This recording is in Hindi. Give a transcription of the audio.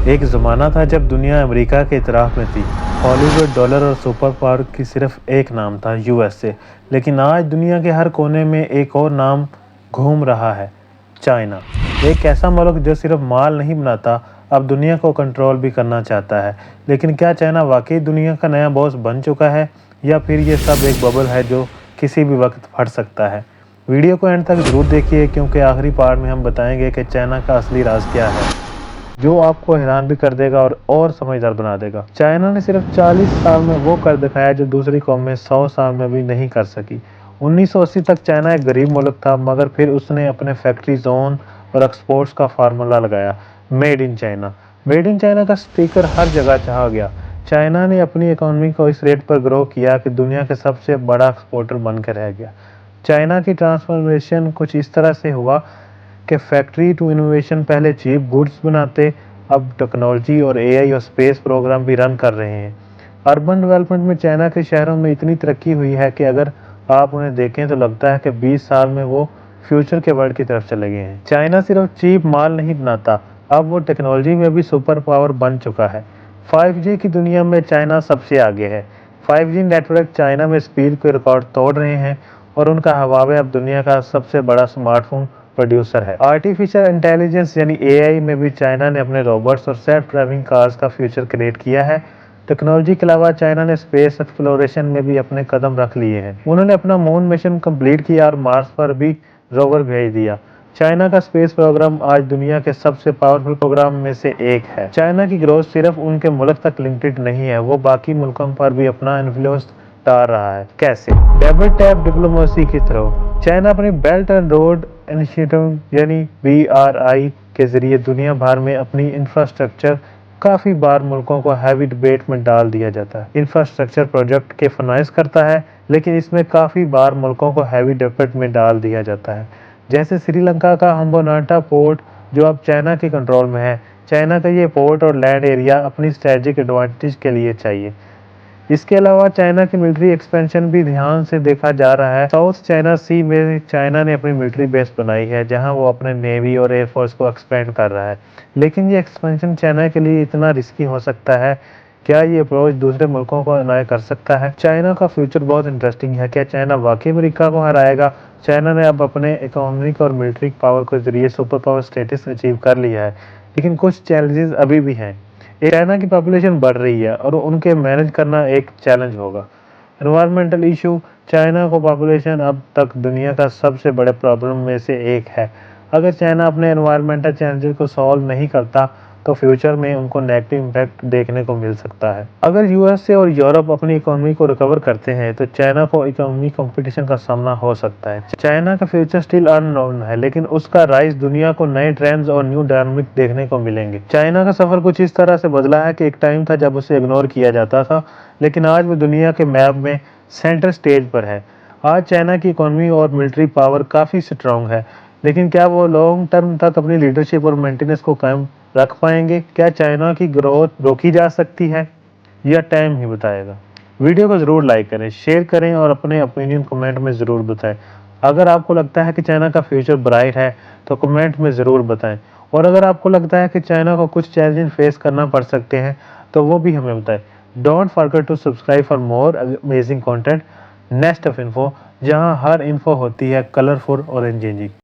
एक ज़माना था जब दुनिया अमेरिका के इतराफ़ में थी। हॉलीवुड, डॉलर और सुपर पावर की सिर्फ एक नाम था, यूएसए। लेकिन आज दुनिया के हर कोने में एक और नाम घूम रहा है, चाइना। एक ऐसा मुल्क जो सिर्फ माल नहीं बनाता, अब दुनिया को कंट्रोल भी करना चाहता है। लेकिन क्या चाइना वाकई दुनिया का नया बॉस बन चुका है, या फिर ये सब एक बबल है जो किसी भी वक्त फट सकता है? वीडियो को एंड तक ज़रूर देखिए, क्योंकि आखिरी पार्ट में हम बताएंगे कि चाइना का असली राज क्या है, जो आपको हैरान भी कर देगा और समझदार बना देगा। चाइना ने सिर्फ 40 साल में वो कर दिखाया जो दूसरी कौमें 100 साल में भी नहीं कर सकी। 1980 तक चाइना एक गरीब मुल्क था, मगर फिर उसने अपने फैक्ट्री जोन और एक्सपोर्ट्स का फार्मूला लगाया, made in China. Made in China का स्टिकर हर जगह चाहा गया। चाइना ने अपनी इकोनॉमी को इस रेट पर ग्रो किया कि दुनिया के सबसे बड़ा एक्सपोर्टर बनकर रह गया। चाइना की ट्रांसफॉर्मेशन कुछ इस तरह से हुआ कि फैक्ट्री टू इनोवेशन, पहले चीप गुड्स बनाते, अब टेक्नोलॉजी और एआई और स्पेस प्रोग्राम भी रन कर रहे हैं। अर्बन डेवलपमेंट में चाइना के शहरों में इतनी तरक्की हुई है कि अगर आप उन्हें देखें तो लगता है कि 20 साल में वो फ्यूचर के वर्ल्ड की तरफ चले गए हैं। चाइना सिर्फ चीप माल नहीं बनाता, अब वो टेक्नोलॉजी में भी सुपर पावर बन चुका है। 5G की दुनिया में चाइना सबसे आगे है। 5G नेटवर्क चाइना में स्पीड के रिकॉर्ड तोड़ रहे हैं और उनका हवावे अब दुनिया का सबसे बड़ा स्मार्टफोन प्रोड्यूसर है। आर्टिफिशियल इंटेलिजेंस यानी एआई में भी चाइना ने अपने रोबोट्स और सेल्फ ड्राइविंग कार्स का फ्यूचर क्रिएट किया है। टेक्नोलॉजी के अलावा चाइना ने स्पेस एक्सप्लोरेशन में भी अपने कदम रख लिए हैं। उन्होंने अपना मून मिशन कंप्लीट किया और मार्स पर भी रोवर भेज दिया। चाइना का स्पेस प्रोग्राम आज दुनिया के सबसे पावरफुल प्रोग्राम में से एक है। चाइना की ग्रोथ सिर्फ उनके मुल्क तक लिमिटेड नहीं है, वो बाकी मुल्कों पर भी अपना इन्फ्लुएंस डाल रहा है। कैसे? डबल टैप डिप्लोमेसी के थ्रू। चाइना अपनी बेल्ट एंड रोड इनिशिएटिव यानी BRI के जरिए दुनिया भर में अपनी इंफ्रास्ट्रक्चर काफ़ी बार मुल्कों को हैवी डिबेट में डाल दिया जाता है। इंफ्रास्ट्रक्चर प्रोजेक्ट के फाइनेंस करता है, लेकिन इसमें काफ़ी बार मुल्कों को हैवी डिबेट में डाल दिया जाता है। जैसे श्रीलंका का हम्बनटोटा पोर्ट, जो अब चाइना के कंट्रोल में है। चाइना का ये पोर्ट और लैंड एरिया अपनी स्ट्रेटेजिक एडवांटेज के लिए चाहिए। इसके अलावा चाइना की मिलिट्री एक्सपेंशन भी ध्यान से देखा जा रहा है। साउथ चाइना सी में चाइना ने अपनी मिलिट्री बेस बनाई है, जहां वो अपने नेवी और एयरफोर्स को एक्सपेंड कर रहा है। लेकिन ये एक्सपेंशन चाइना के लिए इतना रिस्की हो सकता है। क्या ये अप्रोच दूसरे मुल्कों को अनाय कर सकता है? चाइना का फ्यूचर बहुत इंटरेस्टिंग है। क्या चाइना वाकई अमेरिका को हराएगा? चाइना ने अब अपने इकोनॉमिक और मिलिट्री पावर के जरिए सुपर पावर स्टेटस अचीव कर लिया है, लेकिन कुछ चैलेंजेस अभी भी हैं। चाइना की पॉपुलेशन बढ़ रही है और उनके मैनेज करना एक चैलेंज होगा। Environmental issue. चाइना को पॉपुलेशन अब तक दुनिया का सबसे बड़े प्रॉब्लम में से एक है। अगर चाइना अपने एनवायरमेंटल चैलेंजेस को सॉल्व नहीं करता, तो फ्यूचर में उनको नेगेटिव इम्पैक्ट देखने को मिल सकता है। अगर यूएसए और यूरोप अपनी इकोनॉमी को रिकवर करते हैं, तो चाइना को इकोनॉमी कंपटीशन का सामना हो सकता है। चाइना का फ्यूचर स्टिल अननोन है, लेकिन उसका राइज दुनिया को नए ट्रेंड्स और न्यू डायनामिक देखने को मिलेंगे। चाइना का सफर कुछ इस तरह से बदला है कि एक टाइम था जब उसे इग्नोर किया जाता था, लेकिन आज वो दुनिया के मैप में सेंटर स्टेज पर है। आज चाइना की इकोनॉमी और मिलिट्री पावर काफ़ी स्ट्रांग है, लेकिन क्या वो लॉन्ग टर्म तक अपनी लीडरशिप और मेंटेनेंस को कायम रख पाएंगे? क्या चाइना की ग्रोथ रोकी जा सकती है, या टाइम ही बताएगा? वीडियो को ज़रूर लाइक करें, शेयर करें और अपने ओपिनियन कमेंट में ज़रूर बताएं। अगर आपको लगता है कि चाइना का फ्यूचर ब्राइट है, तो कमेंट में ज़रूर बताएं। और अगर आपको लगता है कि चाइना को कुछ चैलेंज फेस करना पड़ सकते हैं, तो वो भी हमें बताएं। Don't forget to subscribe for more amazing content. Next of info, जहां हर इन्फो होती है कलरफुल और एंगेजिंग।